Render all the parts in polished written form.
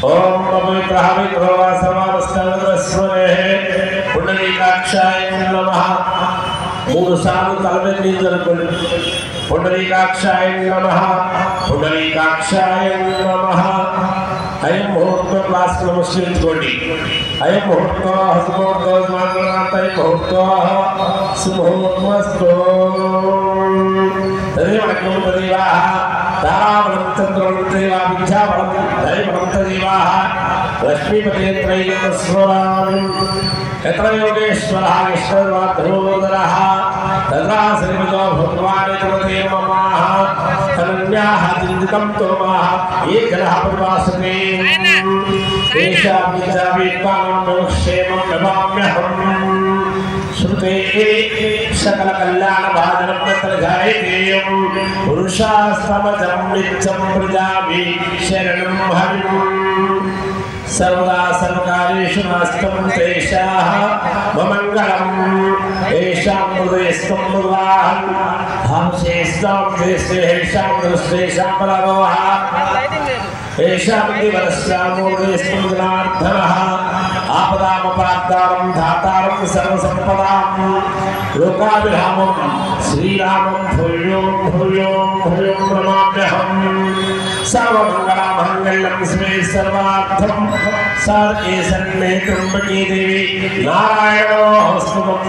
ओम पवित्रः विग्रहो सर्वावस्थावस्मरेः पुंडरीकाक्षाय नमः मूడు సార్లు తలపెట్టి జరుపుకోండి पुंडरीकाक्षाय नमः पुंडरीकाक्षाय नमः अयं मुहूर्त क्लास नमस्कृत्योंडि अयं मुहूर्त हसमुहूर्त स्मरणार्थं मुहूर्त सुमुहूर्तमस्तु तदेवं तदेवाः तारावलं चन्द्रवलं तदेवा विद्यावलं दैवलं तदेवाः लक्ष्मीपतेत्रयस्वरामि यत्र योगेश्वरः ईश्वरवाधरोदरः तथा श्रीमतो भगवान् तमते ममाः तनन्याः चिन्तितं तोमाः ये जनः परिवासते तेषां विद्यावेत्तानां क्षेमं नमाम्यहम् श्रुते सकलकल्याणभाजनं तत्र जायते पुरुषास्तमजं नित्यं प्रजाभि शरणं हरिम् सर्वदा सर्वकार्येषु नास्तं तेषाः मङ्गलम् येषां हृदयस्थं भगवान् हंसेस्तां देशेषां दृष्टेषां पराभवः येषां दिवरस्यामोदयस्थं जनार्दनः आपदामपादारं धातारं सर्वसम्पदां लोकाभिरामं श्रीरामं भूयो भूयो भूयो नमाम्यहम् सर्वमङ्गलमङ्गलं स्मे सर्वार्थं साधके सन्ने त्र्यम्बके देवी नारायणो स्तुतं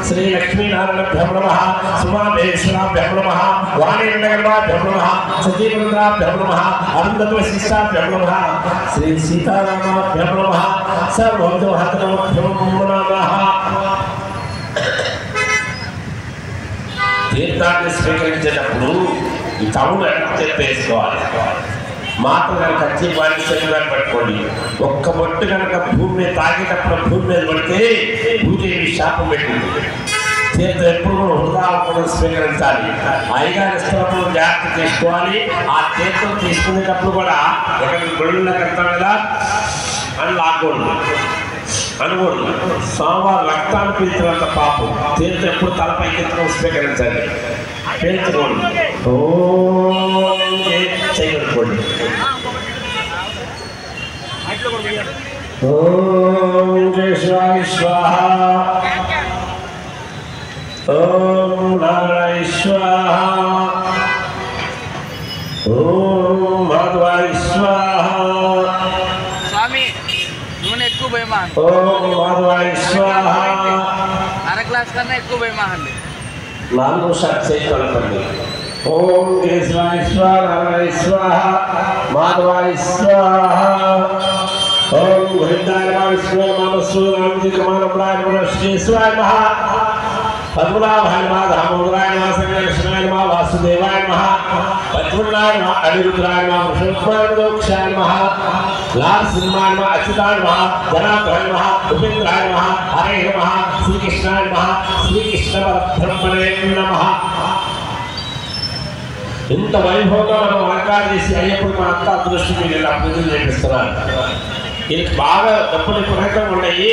श्री लक्ष्मीनारायणाभ्यो नमः सुमादेश्वराभ्यो नमः वाणीनगरवाभ्यो नमः सतीन्द्राभ्यो नमः अरुन्धतवशिष्टाभ्यो नमः श्री सीतारामाभ्यो नमः सर्वभक्तमहात्मभ्यो नमः తీర్థాన్ని స్వీకరించేటప్పుడు ఈ తవును చెప్పేసుకోవాలి మాత్రం కనుక కచ్చి బాడీ శరీరాన్ని పట్టుకోండి ఒక్క బొట్టు కనుక భూమి మీద తాగేటప్పుడు భూమి మీద పడితే భూదేవి శాపం పెట్టింది తీర్థం ఎప్పుడు కూడా హృదయాలను స్వీకరించాలి అయ్యగారి స్థలంలో జాగ్రత్త తీసుకోవాలి ఆ తీర్థం తీసుకునేటప్పుడు కూడా ఎక్కడికి గొడవలకు వెళ్తాం కదా అని లాక్కూడదు అనుకోండి సోమవారం రక్తాన్ని పీల్చినంత పాపం తీర్థం ఎప్పుడు తలపైకి ఎత్తుకొని స్వీకరించండి పీల్చుకోండి చేయగలుగుకోండి ఓం కేశవాయ స్వాహ ఓం నారాయణ స్వాహ ఓం మాధవాయ స్వాహ ఓం మాధవాయ స్వాహ అర క్లాస్ కన్నా ఎక్కువ భయమాహండి 4 షాట్ చేయగలపండి ఓం కేశవాయ స్వాహ నారాయణ స్వాహ మాధవాయ స్వాహ ఓం గోవిందాయ నమః మనస్సురాంతి కమలప్రాయ నమః మహా పద్మనాభాయ నమః దామోదరాయ నమః సంకర్షణాయ నమః వాసుదేవాయ నమః పద్మనాభాయ నమః అనిరుద్రాయ నమః వృషభాయ నమః लाल सिनेमा नमः अच्युताय नमः जनार्दनाय नमः उपेन्द्राय नमः हरे नमः श्रीकृष्णाय नमः श्रीकृष्ण परब्रह्मणे नमः इंत వైభవంగా మనం అలంకారం చేసి అయ్యప్పుడు మన అంతా అదృష్టం మీరు ఇలా పూజలు చేపిస్తున్నారు వీళ్ళకి బాగా డబ్బులు పునకం ఉన్నాయి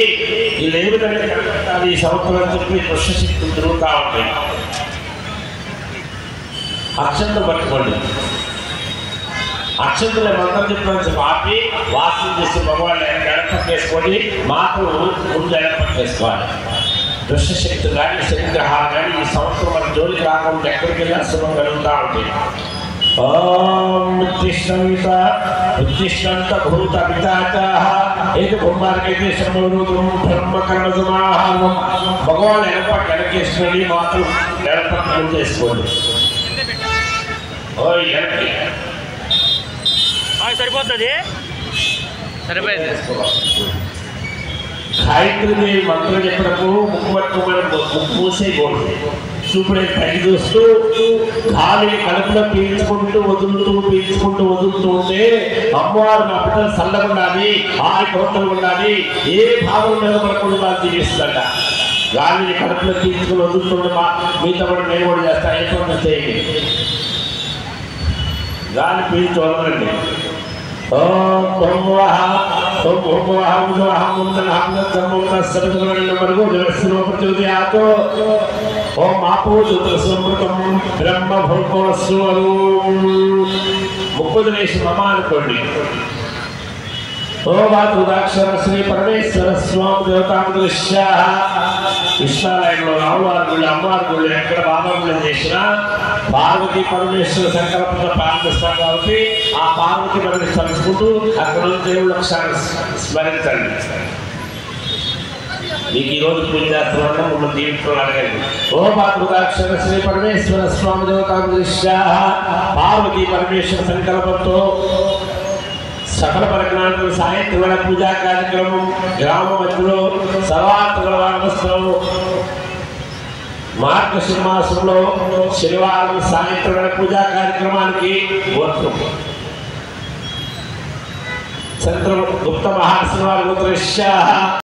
వీళ్ళు ఏ విధంగా ఈ సంవత్సరం చెప్పి పుష్పశక్తులు తిరుగుతూ ఉంటాయి అక్షంతలు పట్టుకోండి అక్షంతల మంత్రం చెప్పిన పాపి వాసన చేసి మగవాళ్ళు గడపట్టేసుకొని మాటలు ముందు గడపట్టేసుకోవాలి దుష్టశక్తులు కానీ శనిగ్రహాలు కానీ ఈ సంవత్సరం మన జోలికి రాకుండా ఎక్కడికి వెళ్ళి అశుభం కలుగుతూ ఉంటాయి ఓం ఉత్తిష్టంత భూత పితాచాః ఏక కుమార్కైతే సమూరుతం బ్రహ్మకర్మ సమాహారం భగవాన్ గడపట్టేసుకొని మాటలు గడపట్టు చేసుకోండి ఓయ్ గడపి సరిపోతుంది సరిపోయింది గాయత్రి దేవి మంత్రం చెప్పినప్పుడు ముక్కు పట్టుకోమని ముక్కు మూసేయకూడదు చూపుడే పైకి చూస్తూ గాలిని కడుపులో పీల్చుకుంటూ వదులుతూ ఉంటే అమ్మవారు నా బిడ్డలు చల్లకుండాలి ఆరోగ్యవంతులు ఉండాలి ఏ భావం మీద పడకుండా జీవిస్తుందట గాలిని కడుపులో పీల్చుకుని వదులుతుంటే మీతో కూడా నేను కూడా చేస్తా ఏ పనులు చేయండి గాలి పీల్చి వదలండి ఓం బ్రహ్మ ఓం ఓం అహం అహం అహం ధర్మం సర్వజన మరుగో జలస్నో ప్రచోదయాతో ఓం ఆపోజుత సమృతం బ్రహ్మ భూర్భువస్సు ముప్పదినేసి మమ అనుకోండి. ఓవాక్షర శ్రీ పరమేశ్వర స్వామి దేవతాదృశ్య కృష్ణాలయంలో రామువారి గుళ్ళు అమ్మవారి గుళ్ళు ఎక్కడ బాబా గుళ్ళు చేసినా పార్వతీ పరమేశ్వర సంకల్పంతో ప్రారంభిస్తాం కాబట్టి ఆ పార్వతీ పరమేశ్వర తలుచుకుంటూ అక్కడ దేవుడు లక్ష్యాన్ని స్మరించండి. మీకు ఈరోజు పూజ చేస్తున్నా మిమ్మల్ని దీంట్లో అడగండి. ఓవాక్షర శ్రీ పరమేశ్వర స్వామి దేవతాదృశ్య పార్వతీ పరమేశ్వర సంకల్పంతో సకల పరిజ్ఞానం సాయంత్రం పూజా కార్యక్రమం గ్రామ మధ్యలో సర్వాత్మకం మార్గశిర మాసంలో శనివారం సాయంత్రం పూజా కార్యక్రమానికి చంద్రగుప్త మహాశివారి